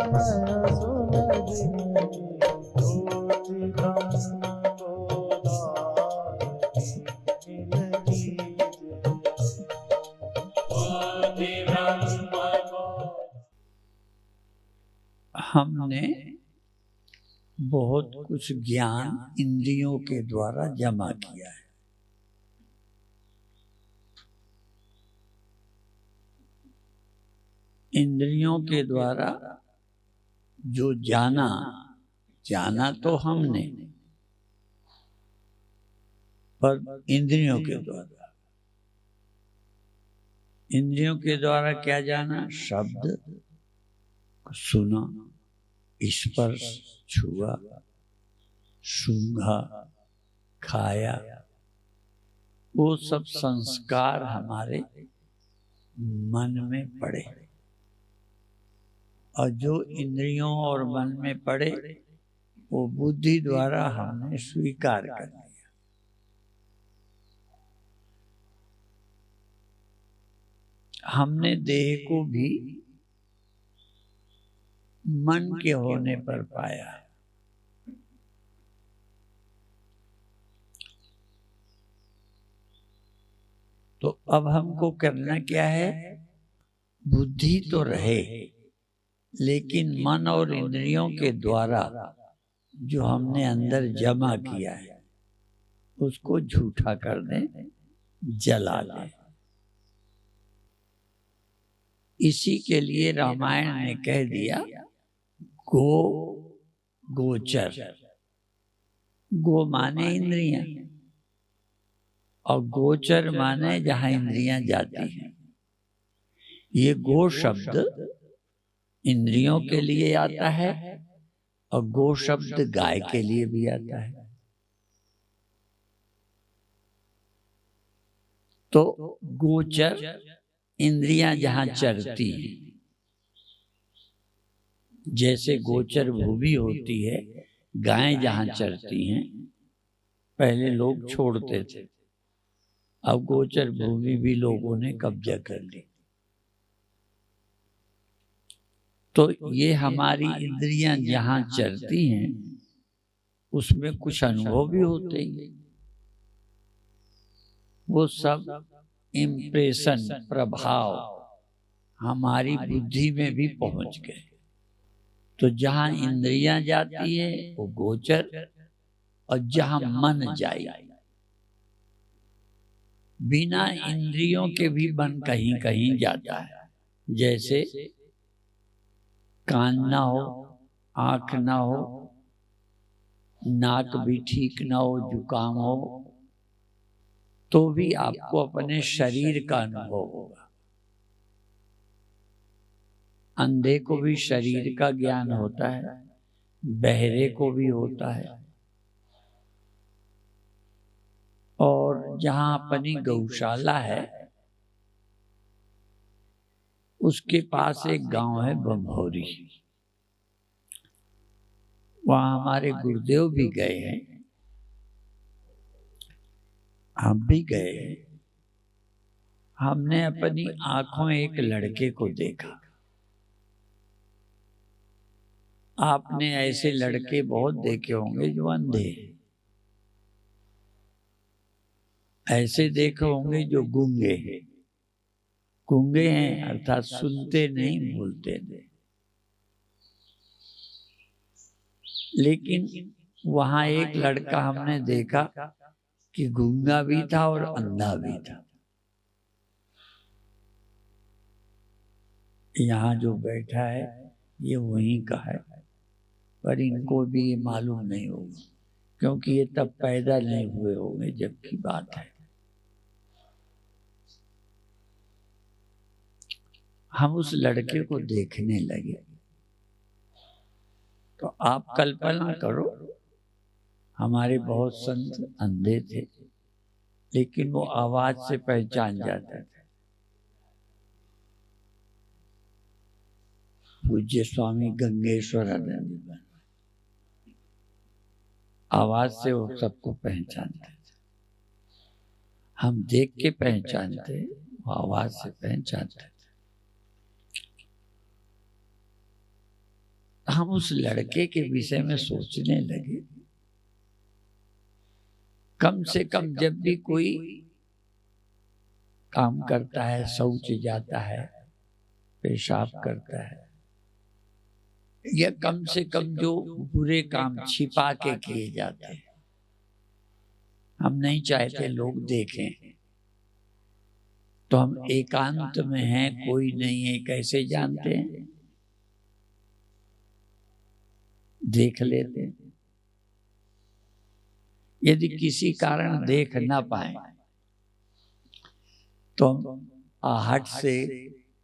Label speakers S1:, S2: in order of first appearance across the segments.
S1: नया सुन जिंदगी ज्योति ब्रह्म गोदावरी मिलगी ज्योति ब्रह्म गो।
S2: हमने बहुत कुछ ज्ञान इंद्रियों के द्वारा जमा किया है। इंद्रियों के द्वारा जो जाना तो हमने, पर इंद्रियों के द्वारा क्या जाना? शब्द सुना, स्पर्श छुआ, सूंघा, खाया, वो सब संस्कार हमारे मन में पड़े, और जो इंद्रियों और मन में पड़े वो बुद्धि द्वारा हमने स्वीकार कर लिया। हमने देह को भी मन के होने पर पाया। तो अब हमको करना क्या है? बुद्धि तो रहे, लेकिन मन और इंद्रियों के द्वारा जो हमने अंदर जमा किया है उसको झूठा कर दें, जला दें। इसी के लिए रामायण ने कह दिया गोचर। गो माने इंद्रियां, और गोचर माने जहां इंद्रियां जाती हैं। ये गो शब्द इंद्रियों के लिए आता है, और गो शब्द गाय के लिए भी आता है। तो गोचर इंद्रियां जहां चरती हैं, जैसे गोचर भूमि होती है, गाय जहां चरती हैं, पहले लोग छोड़ते थे, अब गोचर भूमि भी लोगों ने कब्जा कर ली। तो ये हमारी इंद्रियां जहां चरती हैं उसमें कुछ अनुभव भी होते हैं। वो सब इम्प्रेशन, प्रभाव हमारी बुद्धि में भी पहुंच गए। तो जहां इंद्रियां जाती है वो गोचर, और जहां मन जाए, बिना इंद्रियों के भी मन कहीं कहीं जाता है। जैसे कान ना हो, आंख ना हो, नाक भी ठीक ना हो, जुकाम हो, तो भी आपको अपने शरीर का अनुभव होगा। अंधे को भी शरीर का ज्ञान होता है, बहरे को भी होता है। और जहां अपनी गौशाला है उसके पास एक गांव है बम्भौरी, वहां हमारे गुरुदेव भी गए हैं, हम भी गए हैं। हमने अपनी आंखों एक लड़के को देखा। आपने ऐसे लड़के बहुत देखे होंगे जो अंधे हैं, ऐसे देखे होंगे जो गूंगे हैं। गूंगे हैं अर्थात सुनते नहीं, बोलते नहीं। लेकिन वहां एक लड़का हमने देखा कि गूंगा भी था और अंधा भी था। यहाँ जो बैठा है ये वहीं का है, पर इनको भी ये मालूम नहीं होगा, क्योंकि ये तब पैदा नहीं हुए होंगे जब की बात है। हम उस लड़के को देखने लगे, तो आप कल्पना करो, हमारे बहुत संत अंधे थे, लेकिन वो आवाज से पहचान जाते थे। पूज्य स्वामी गंगेश्वरानंद आवाज से वो सबको पहचानते थे। हम देख के पहचानते, वो आवाज से पहचानते थे। हम उस लड़के के विषय में सोचने लगे, कम से कम जब भी कोई काम करता है, शौच जाता है, पेशाब करता है, या कम से कम जो बुरे काम छिपा के किए जाते हैं, हम नहीं चाहते लोग देखें, तो हम एकांत में हैं, कोई नहीं है, कैसे जानते हैं? देख लेते हैं। यदि किसी कारण देख ना पाए तो हम आहट से,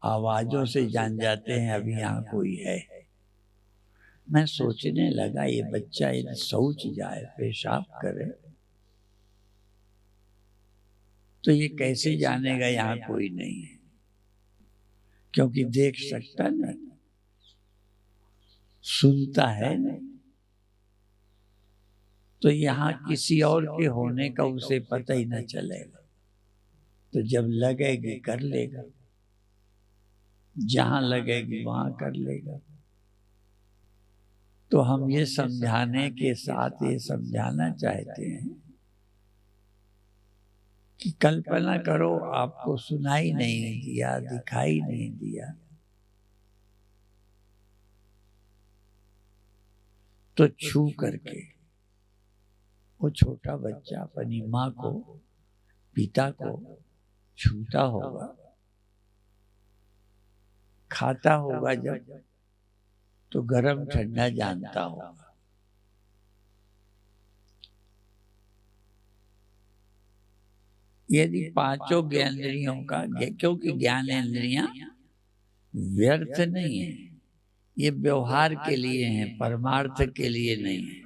S2: आवाजों से जान जाते हैं अभी यहाँ कोई है। मैं सोचने लगा, ये बच्चा यदि शौच जाए, पेशाब करे, तो ये कैसे जानेगा यहाँ कोई नहीं है? क्योंकि देख सकता नहीं, सुनता है नहीं, तो यहाँ किसी और के होने का उसे पता ही न चलेगा। तो जब लगेगी कर लेगा, जहां लगेगी वहां कर लेगा। तो हम ये समझाने के साथ ये समझाना चाहते हैं कि कल्पना करो आपको सुनाई नहीं दिया, दिखाई नहीं दिया, तो छू करके वो छोटा बच्चा अपनी माँ को, पिता को छूता होगा, खाता होगा जब, तो गरम ठंडा जानता होगा। यदि पांचों ज्ञानेंद्रियों का, क्योंकि ज्ञानेंद्रियां व्यर्थ नहीं है, ये व्यवहार के लिए हैं, परमार्थ के लिए नहीं है।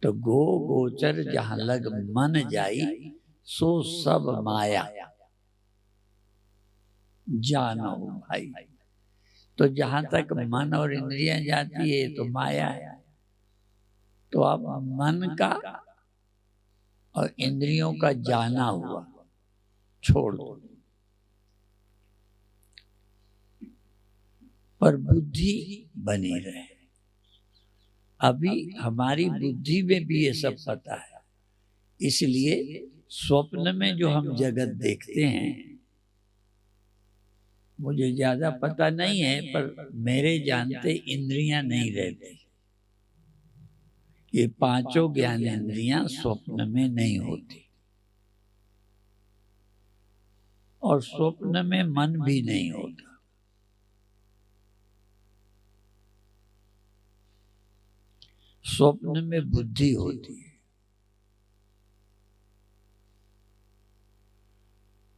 S2: तो गो गोचर जहां लग मन जाई, सो सब माया जानो भाई। तो जहां तक मन और इंद्रियां जाती है तो माया है। तो अब मन का और इंद्रियों का जाना हुआ छोड़ दो, पर बुद्धि बनी रहे। अभी हमारी बुद्धि में भी ये सब पता है, इसलिए स्वप्न में जो हम जगत देखते हैं, मुझे ज्यादा पता नहीं है, पर मेरे जानते इंद्रियां नहीं रहती। ये पांचों ज्ञानेंद्रियां स्वप्न में नहीं होती, और स्वप्न में मन भी नहीं होता। स्वप्न में बुद्धि होती है।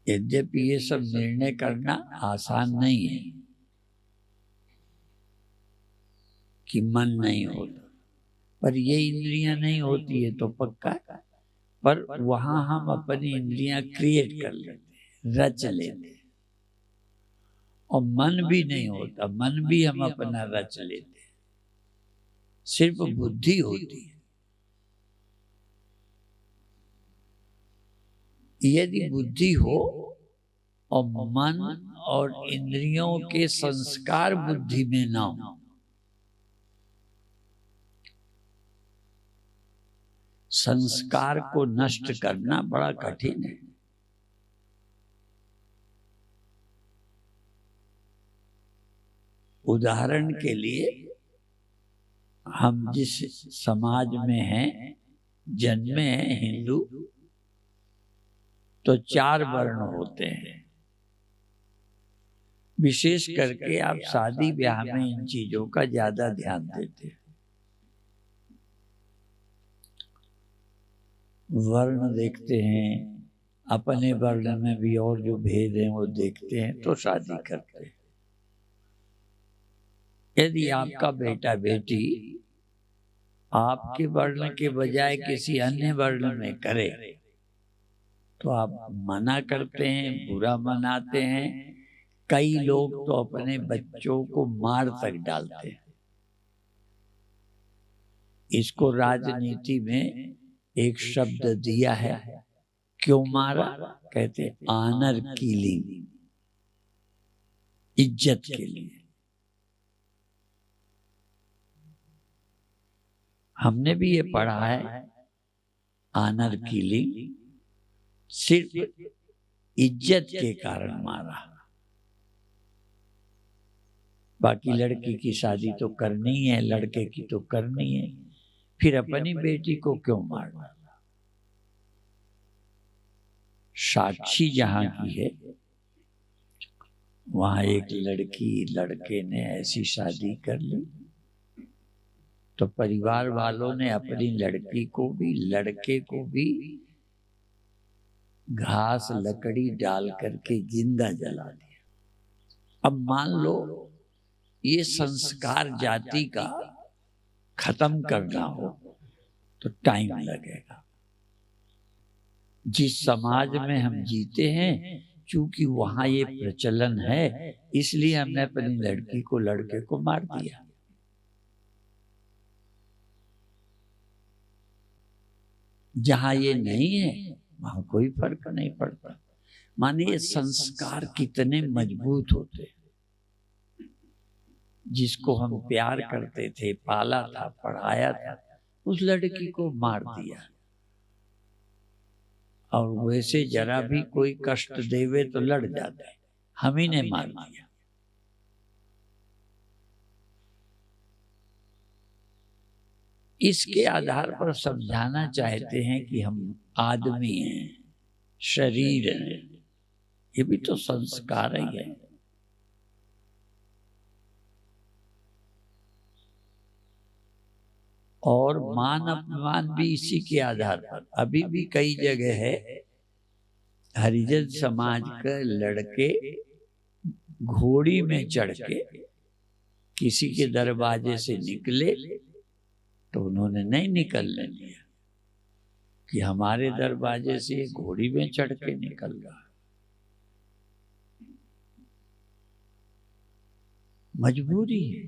S2: यद्यपि ये सब निर्णय करना आसान नहीं है कि मन नहीं होता, पर ये इंद्रियां नहीं होती है तो पक्का है। पर वहां हम अपनी इंद्रियां क्रिएट कर लेते हैं, रच लेते हैं, और मन भी नहीं होता, मन भी हम अपना रच लेते हैं, सिर्फ बुद्धि होती है। यदि बुद्धि हो और मन और इंद्रियों के संस्कार बुद्धि में ना हो, संस्कार को नष्ट करना बड़ा कठिन है। उदाहरण के लिए, हम जिस समाज में हैं, जन्मे हैं हिंदू, तो 4 वर्ण होते हैं। विशेष करके आप शादी ब्याह में इन चीजों का ज्यादा ध्यान देते हैं। वर्ण देखते हैं, अपने वर्ण में भी और जो भेद हैं वो देखते हैं, तो शादी करते हैं। यदि आपका बेटा बेटी आपके वर्ण के बजाय किसी अन्य वर्ण में करे, तो आप मना करते हैं, बुरा मनाते हैं। कई लोग तो अपने बच्चों को मार तक डालते हैं। इसको राजनीति में एक शब्द दिया है, क्यों मारा? कहते ऑनर किलिंग, इज्जत के लिए। हमने भी ये पढ़ा है, आनर किलिंग सिर्फ इज्जत के कारण मारा, बाकी लड़की की शादी तो करनी है, लड़के की तो करनी है, फिर अपनी बेटी को क्यों मारना। साक्षी जहां की है वहां एक लड़की लड़के ने ऐसी शादी कर ली तो परिवार वालों ने अपनी लड़की को भी लड़के को भी घास लकड़ी डाल करके जिंदा जला दिया। अब मान लो ये संस्कार जाति का खत्म करना हो तो टाइम लगेगा। जिस समाज में हम जीते हैं, चूंकि वहां ये प्रचलन है, इसलिए हमने अपनी लड़की को लड़के को मार दिया। जहां ये नहीं है वहां कोई फर्क नहीं पड़ता। मानिए संस्कार कितने मजबूत होते, जिसको हम प्यार करते थे, पाला था, पढ़ाया था, उस लड़की को मार दिया। और वैसे जरा भी कोई कष्ट देवे तो लड़ जाते, हम ही ने मार दिया। इसके आधार पर समझाना चाहते हैं कि हम आदमी हैं, शरीर है, ये भी तो संस्कार ही है। और मान अपमान भी इसी के आधार पर। अभी भी कई जगह है हरिजन समाज के लड़के घोड़ी में चढ़ के किसी के दरवाजे से निकले तो उन्होंने नहीं निकलने दिया कि हमारे दरवाजे से ये घोड़ी में चढ़ के निकल रहा है। मजबूरी है,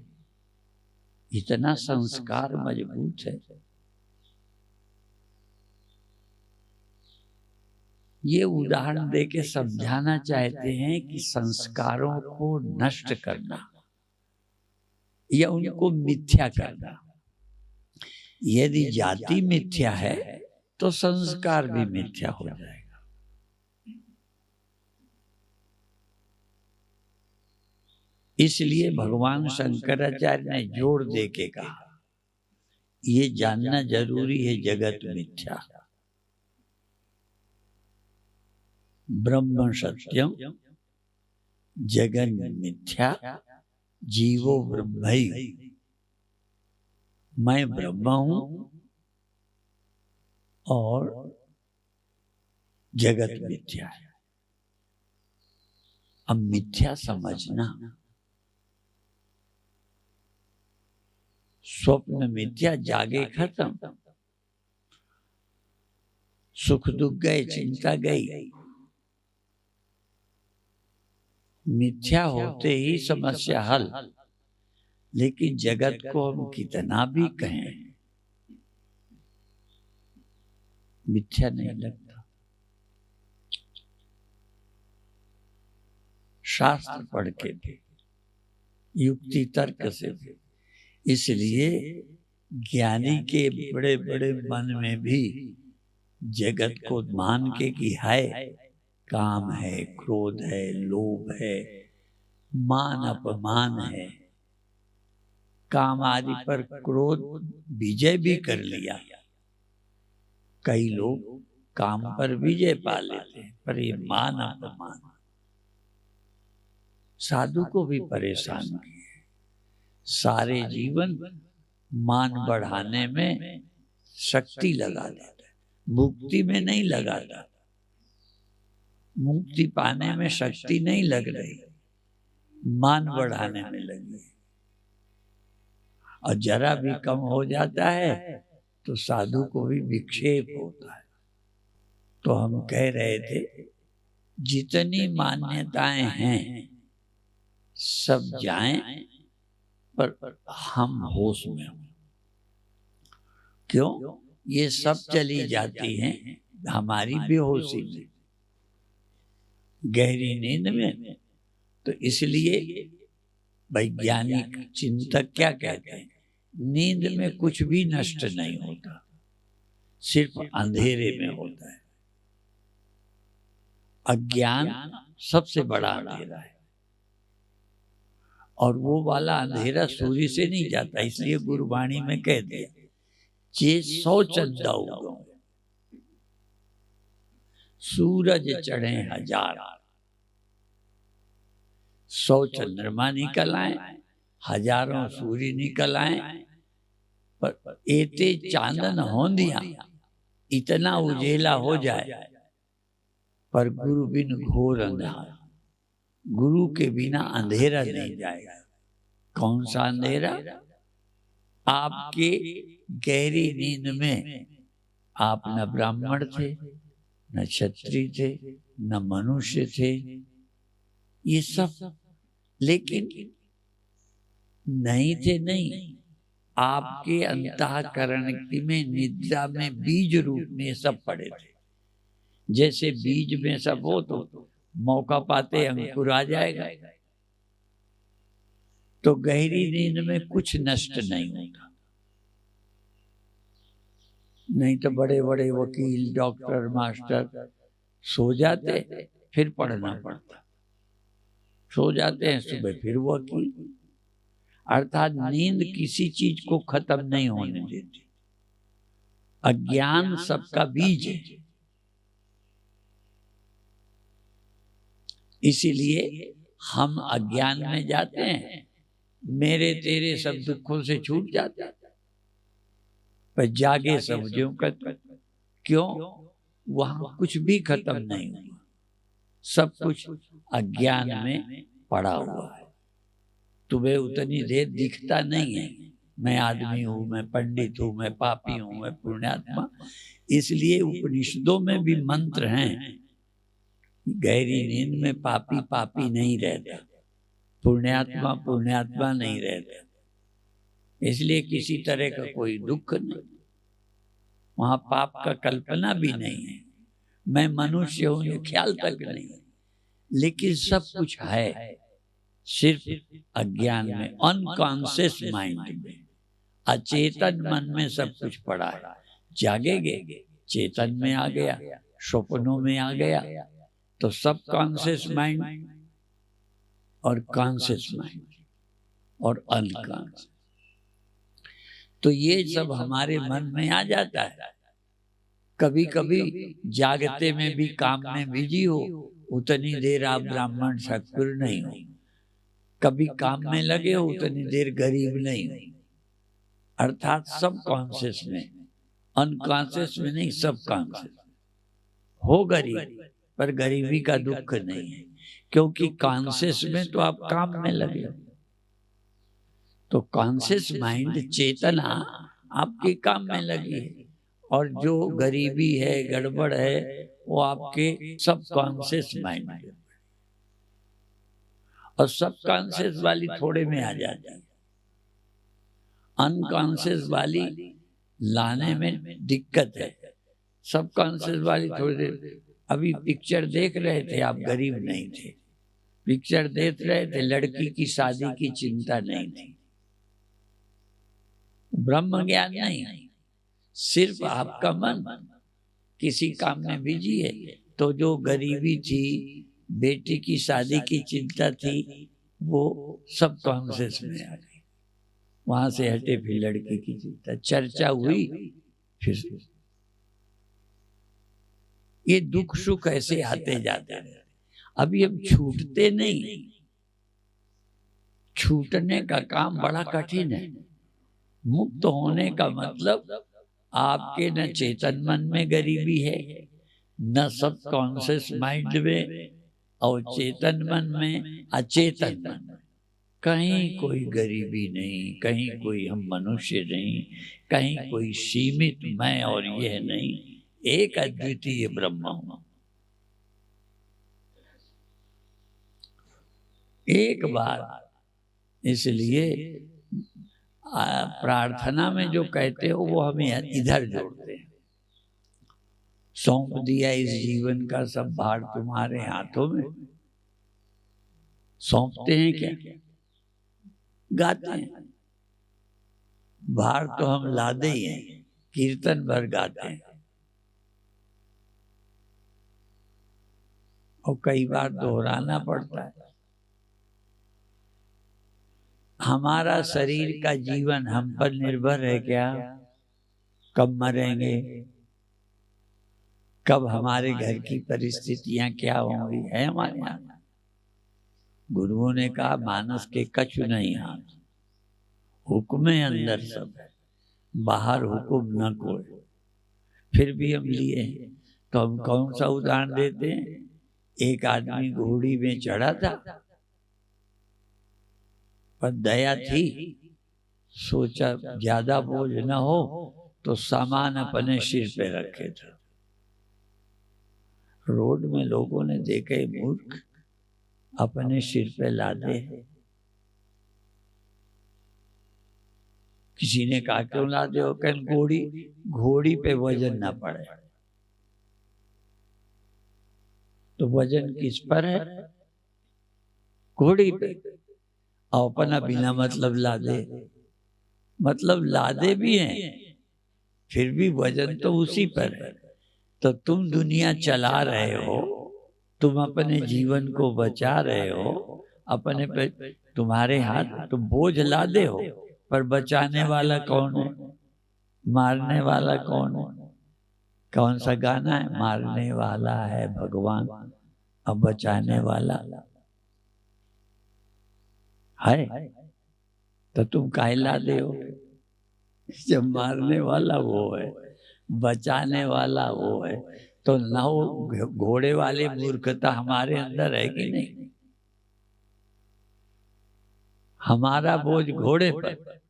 S2: इतना संस्कार मजबूत है। ये उदाहरण देके समझाना चाहते हैं कि संस्कारों को नष्ट करना या उनको मिथ्या करना, यदि जाति मिथ्या है तो संस्कार भी मिथ्या हो जाएगा। इसलिए भगवान शंकराचार्य ने जोर दे के कहा, ये जानना जरूरी है जगत मिथ्या, ब्रह्म सत्यम जगन मिथ्या जीवो ब्रह्मैव, मैं ब्रह्म हूं और जगत मिथ्या है। अब मिथ्या समझना, स्वप्न मिथ्या, जागे खत्म, सुख दुख गए, चिंता गई। मिथ्या होते ही समस्या हल। लेकिन जगत को हम कितना भी कहें, मिथ्या नहीं लगता। शास्त्र पढ़ के भी, युक्ति तर्क से भी। इसलिए ज्ञानी के बड़े बड़े मन में भी जगत को मान के कि है, काम है, क्रोध है, लोभ है, मान अपमान है, काम आदि पर क्रोध विजय भी कर लिया। कई लोग काम पर विजय पा लेते हैं, पर ये मान अपमान साधु को भी परेशान किए। सारे जीवन मान बढ़ाने में शक्ति लगा देता है, मुक्ति में नहीं लगाता। मुक्ति पाने में शक्ति नहीं लग रही, मान बढ़ाने में लगी। और जरा भी कम हो जाता है तो साधु को भी विक्षेप होता है। तो हम कह रहे थे, जितनी मान्यताएं हैं सब जाएं, पर हम होश में हों। क्यों? ये सब चली जाती हैं हमारी बेहोशी में, गहरी नींद में। तो इसलिए वैज्ञानिक चिंतक क्या कहते हैं नींद में कुछ भी नष्ट नहीं होता, सिर्फ अंधेरे में होता है। अज्ञान सबसे बड़ा अंधेरा है, और वो वाला अंधेरा सूर्य से नहीं जाता। इसलिए गुरुवाणी में कह दिया, जे 100 चंदा उगो सूरज चढ़े 1000। 100 चंद्रमा निकल आए, हजारों सूर्य निकल आए, पर एते चांदन होंदिया इतना उजेला हो जाए, पर गुरु बिन घोर अंधार। गुरु के बिना अंधेरा नहीं जाएगा। कौन सा अंधेरा? आपके गहरी नींद में आप न ब्राह्मण थे, न क्षत्रिय थे, न मनुष्य थे, ये सब, लेकिन नहीं थे नहीं, आपके अंतःकरण में निद्रा में बीज रूप में सब पड़े थे। जैसे बीज में सब हो तो मौका पाते अंकुर आ जाएगा। तो गहरी नींद में कुछ नष्ट नहीं होता। नहीं तो बड़े बड़े वकील, डॉक्टर, मास्टर सो जाते, फिर पढ़ना पड़ता। सो जाते हैं, सुबह फिर वकील। अर्थात नींद किसी चीज को खत्म नहीं होने देती। अज्ञान सबका बीज है। इसीलिए हम अज्ञान में जाते हैं, मेरे तेरे सब दुखों से छूट जाते हैं, पर जागे सब ज्यों का त्यों। क्यों? वहां कुछ भी खत्म नहीं हुआ, सब कुछ अज्ञान में पड़ा हुआ है। तुम्हें उतनी देर दिखता नहीं है, मैं आदमी हूं, मैं पंडित हूं, मैं पापी हूं, मैं पुण्यात्मा। इसलिए उपनिषदों में भी मंत्र हैं, गहरी नींद में पापी पापी नहीं रहता, पुण्यात्मा पुण्यात्मा नहीं रहता। इसलिए किसी तरह का कोई दुख नहीं, वहां पाप का कल्पना भी नहीं है। मैं मनुष्य हूं ये ख्याल तक नहीं है। लेकिन सब कुछ है, सिर्फ अज्ञान में, अनकॉन्शियस माइंड में, अचेतन मन में सब कुछ पड़ा है। जागेगे, चेतन में आ गया, स्वप्नों में आ गया, तो सब कॉन्शियस माइंड और कॉन्शियस माइंड और अनकॉन्शियस, तो ये सब हमारे मन में आ जाता है। कभी कभी जागते में भी काम में बिजी हो, उतनी देर आप ब्राह्मण सत्पुर नहीं हो। कभी काम में लगे हो, उतनी देर गरीब नहीं हो। अर्थात सब कॉन्शियस में, अनकॉन्शियस में नहीं, सब कॉन्शियस हो। गरीब, पर गरीबी का दुख नहीं है, क्योंकि कॉन्शियस में तो आप काम में लगे हो। तो कॉन्शियस माइंड, चेतना आपके काम में लगी है, और जो गरीबी है, गड़बड़ है, वो आपके सब कॉन्शियस माइंड में। और सब कॉन्शियस वाली थोड़े में आ जाती है, अनकॉन्शियस वाली लाने में दिक्कत है। सब कॉन्शियस वाली थोड़ी देर, अभी पिक्चर देख रहे थे, आप गरीब नहीं थे, पिक्चर देख रहे थे, लड़की की शादी की चिंता नहीं थी। ब्रह्म ज्ञान नहीं, सिर्फ आपका मन किसी काम में बिजी है। तो जो गरीबी थी, बेटी की शादी की चिंता थी, वो सब कॉन्शियस में आ गई। वहां से हटे, फिर लड़की की चिंता, चर्चा हुई, फिर ये दुख सुख ऐसे आते जाते हैं। अभी हम छूटते नहीं। छूटने का काम बड़ा कठिन है। मुक्त होने का मतलब आपके न चेतन मन में गरीबी है, न सब कॉन्शियस माइंड में, और चेतन मन में, अचेतन मन में कहीं कोई गरीबी नहीं, कहीं कोई हम मनुष्य नहीं, कहीं कोई सीमित मैं और यह नहीं, एक अद्वितीय ब्रह्म हूं। एक बार, इसलिए प्रार्थना में जो कहते हो वो हमें इधर जोड़ते हैं। सौंप दिया इस जीवन का सब भार तुम्हारे हाथों में। सौंपते हैं क्या? गाते हैं, बाहर तो हम लादे ही हैं, कीर्तन भर गाते हैं और कई बार दोहराना पड़ता है। हमारा शरीर का जीवन हम पर निर्भर है क्या? कब मरेंगे, कब हमारे घर की परिस्थितियां क्या होंगी, है हमारे यहाँ। गुरुओं ने कहा मानस के कछु नहीं हाथ, हुक्म अंदर सब है, बाहर हुक्म न कोई। फिर भी हम लिए हैं, तो हम कौन सा उदाहरण देते हैं? एक आदमी घोड़ी में चढ़ा था, पर दया थी, सोचा ज्यादा बोझ न हो तो सामान अपने सिर पे रखे थे। रोड में लोगों ने देखे मूर्ख अपने सिर पे लादे। किसी ने कहा क्यों लादे हो? कहीं घोड़ी पे वजन ना पड़े। तो वजन किस पर है? घोड़ी पे। और अपना बिना मतलब लादे, मतलब लादे भी हैं, फिर भी वजन तो उसी पर है। तो तुम दुनिया चला रहे हो, तुम अपने जीवन को बचा रहे हो, अपने पे तुम्हारे हाथ, तुम बोझ लादे हो, पर बचाने वाला कौन है? मारने वाला कौन है? कौन सा गाना है? मारने वाला है भगवान, अब बचाने वाला है। तो तुम काहे लादे हो? जब मारने वाला वो है, बचाने वाला वो है, तो ना वो घोड़े वाली मूर्खता हमारे अंदर है कि नहीं? हमारा बोझ घोड़े पर,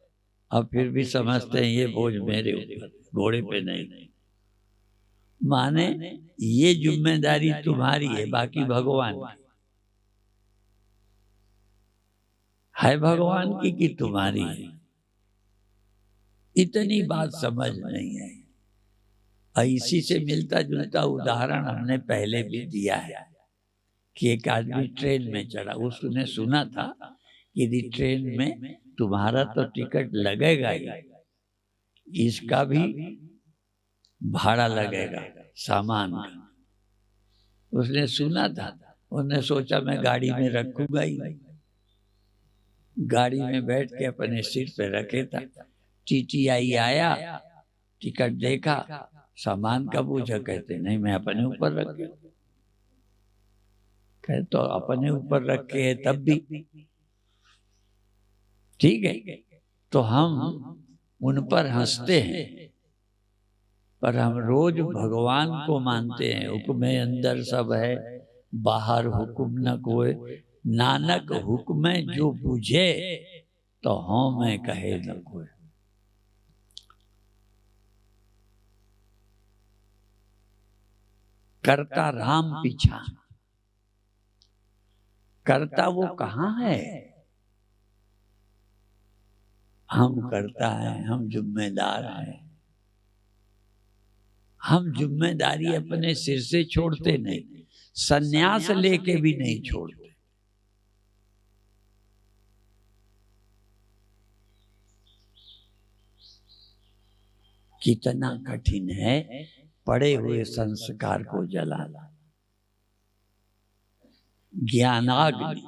S2: अब फिर भी समझते हैं ये बोझ मेरे ऊपर, घोड़े पे नहीं। माने ये जिम्मेदारी तुम्हारी है, बाकी भगवान की है। भगवान की कि तुम्हारी है? इतनी बात समझ नहीं है। और इसी से मिलता जुलता उदाहरण हमने पहले भी दिया है कि एक आदमी ट्रेन में चढ़ा, उसने सुना था कि यदि ट्रेन में तुम्हारा तो टिकट लगेगा ही, इसका भी भाड़ा लगेगा सामान का। उसने सुना था, उसने सोचा मैं गाड़ी में रखूंगा ही नहीं। गाड़ी में बैठ के अपने सीट पे रखे था। टीटीआई आया, टिकट देखा, सामान का पूछा, कहते नहीं मैं अपने ऊपर रख गया। कहे तो अपने ऊपर रखे है तब भी ठीक है। तो हम उन पर हंसते हैं, पर हम रोज भगवान को मानते हैं। हुक्म अंदर सब है, बाहर हुक्म न कोई, नानक हुक्म जो बुझे, तो हाँ मैं कहे न कोई। करता राम पीछा, करता वो कहाँ है? हम करता है, हम जिम्मेदार हैं। हम जिम्मेदारी अपने सिर से छोड़ते नहीं, सन्यास लेके भी नहीं छोड़ते। कितना कठिन है पड़े हुए संस्कार को जलाना। ज्ञानाग्नि,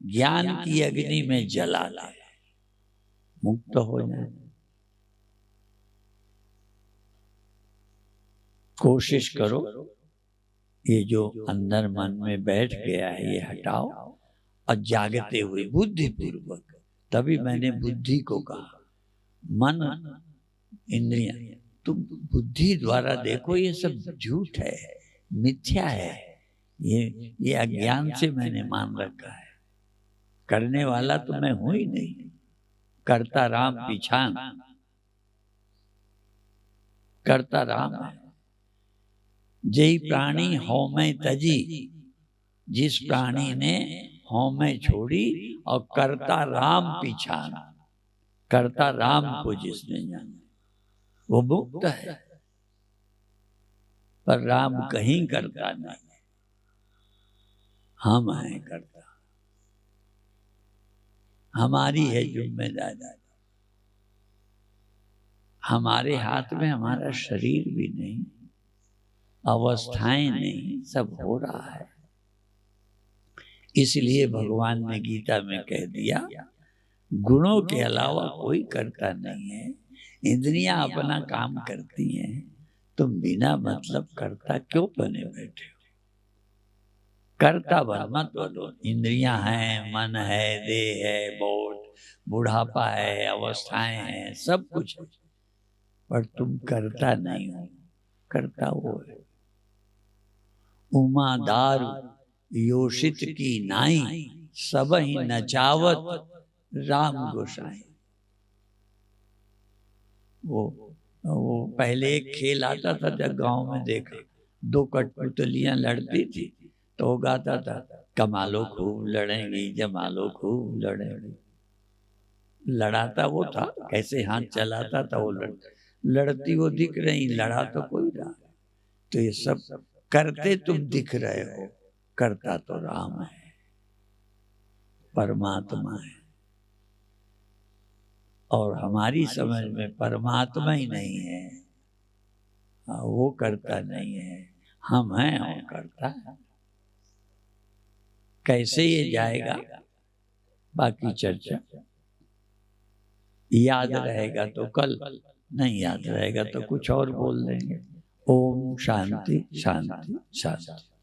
S2: ज्ञान की अग्नि में जला ला, मुक्त हो जाए। कोशिश करो ये जो अंदर मन में बैठ गया है ये हटाओ, और जागते हुए बुद्धि पूर्वक, तभी मैंने बुद्धि को कहा। मन इंद्रियां, तुम बुद्धि द्वारा देखो, ये सब झूठ है, मिथ्या है। ये अज्ञान से मैंने मान रखा है। करने वाला तो मैं हूं ही नहीं, करता राम पिछान, करता राम है। जय प्राणी हौ मैं तजी, जिस प्राणी ने हौ मैं छोड़ी और करता राम पिछान, करता राम को जिसने जाना वो मुक्त है। पर राम कहीं करता नहीं, हम हैं करता। हमारी है जिम्मेदारी। हमारे हाथ में हमारा शरीर भी नहीं, अवस्थाएं नहीं, सब हो रहा है। इसलिए भगवान ने गीता में कह दिया, गुणों के अलावा कोई करता नहीं है। इंद्रियां अपना काम करती हैं, तुम बिना मतलब करता क्यों बने बैठे हो? करता बन मत बोलो। इंद्रियां हैं, मन है, देह है, बोध, बुढ़ापा है, अवस्थाएं हैं, सब कुछ है, पर तुम करता नहीं हो। करता वो है। उमा दारू योषित की नाई, सब ही नचावत राम गोसाई। वो पहले एक खेल आता था, जब गांव में देखा, दो कठपुतलियां लड़ती थी तो वो गाता था, कमालो खूब लड़ेंगी, जमालो खूब लड़ेंगी। लड़ाता वो था, कैसे हाथ चलाता था वो, लड़ती वो दिख रही, लड़ा तो कोई रहा। तो ये सब करते तुम दिख रहे हो, करता तो राम है, परमात्मा है। और हमारी समझ में परमात्मा ही नहीं है, वो करता नहीं है, हम हैं और करता है। कैसे ये जाएगा, बाकी चर्चा। याद रहेगा तो कल, नहीं याद रहेगा तो कुछ और बोल देंगे। ओम शांति शांति शांति।